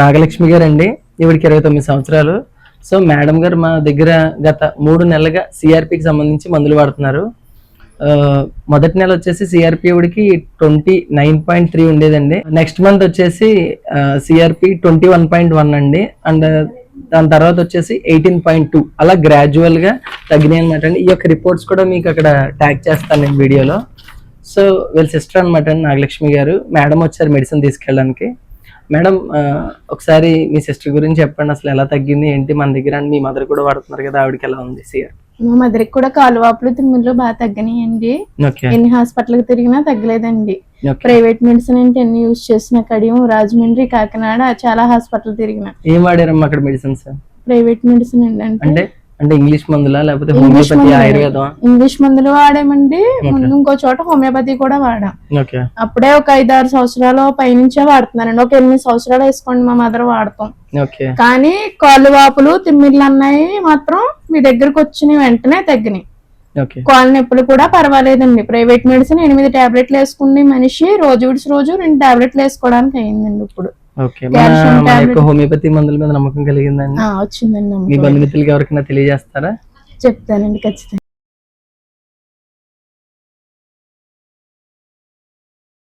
నాగలక్ష్మి గారు అండి. ఈవిడికి 29 సంవత్సరాలు. సో మేడం గారు మా దగ్గర గత 3 నెలలుగా సిఆర్పికి సంబంధించి మందులు వాడుతున్నారు. మొదటి నెల వచ్చేసి సిఆర్పి ఈవిడికి 29.3 ఉండేదండి. నెక్స్ట్ మంత్ వచ్చేసి సిఆర్పి 21.1 అండి. అండ్ దాని తర్వాత వచ్చేసి 18.2 అలా గ్రాడ్యువల్ గా తగ్గినాయి అనమాట అండి. ఈ యొక్క రిపోర్ట్స్ కూడా మీకు అక్కడ ట్యాగ్ చేస్తాను నేను వీడియోలో. సో వీళ్ళ సిస్టర్ అనమాట అండి నాగలక్ష్మి గారు. మేడం వచ్చారు మెడిసిన్ తీసుకెళ్ళడానికి. మేడం ఒకసారి మీ సిస్టర్ గురించి చెప్పండి, అసలు ఎలా తగ్గింది ఏంటి మన దగ్గర. మీ మదర్ కూడా వాడుతున్నారు కదా, ఆవిడకి ఎలా ఉంది సిఆర్? మా మదర్కి కూడా కాలు వాపులు తిమ్మిళ్ళు బాగా తగ్గినాయండి. ఎన్ని హాస్పిటల్కి తిరిగినా తగ్గలేదండి. ప్రైవేట్ మెడిసిన్ అంటే ఎన్ని యూజ్ చేసిన కడియం, రాజమండ్రి, కాకినాడ చాలా హాస్పిటల్ తిరిగిన. ఏం వాడారమ్మా అక్కడ మెడిసిన్స్? ప్రైవేట్ మెడిసిన్ అండి. అంటే ఇంగ్లీష్ మందులా లేకపోతే హోమియోపతి, ఆయుర్వేదం? ఇంగ్లీష్ మందులు వాడామండి. ముందు ఇంకో చోట హోమియోపతి కూడా వాడాం. అప్పుడే ఒక 5-6 సంవత్సరాలు పైనుంచే వాడుతున్నానండి. ఒక 8 సంవత్సరాలు వేసుకోండి మా మదర్ వాడతాం. కానీ కాళ్ళు వాపులు తిమ్మిళ్ళు అన్నాయి మాత్రం మీ దగ్గరకు వచ్చిన వెంటనే తగ్గినాయి. కాళ్ళు నొప్పులు కూడా పర్వాలేదండి. ప్రైవేట్ మెడిసిన్ 8 టాబ్లెట్లు వేసుకుని మనిషి రోజు విడిచి రోజు 2 టాబ్లెట్లు వేసుకోవడానికి అయిందండి. ఇప్పుడు హోమియోపతి మందుల మీద నమ్మకం కలిగిందండి, వచ్చిందండి. మీ బంధుమిత్రులకి ఎవరికైనా తెలియజేస్తారా? చెప్తానండి ఖచ్చితంగా.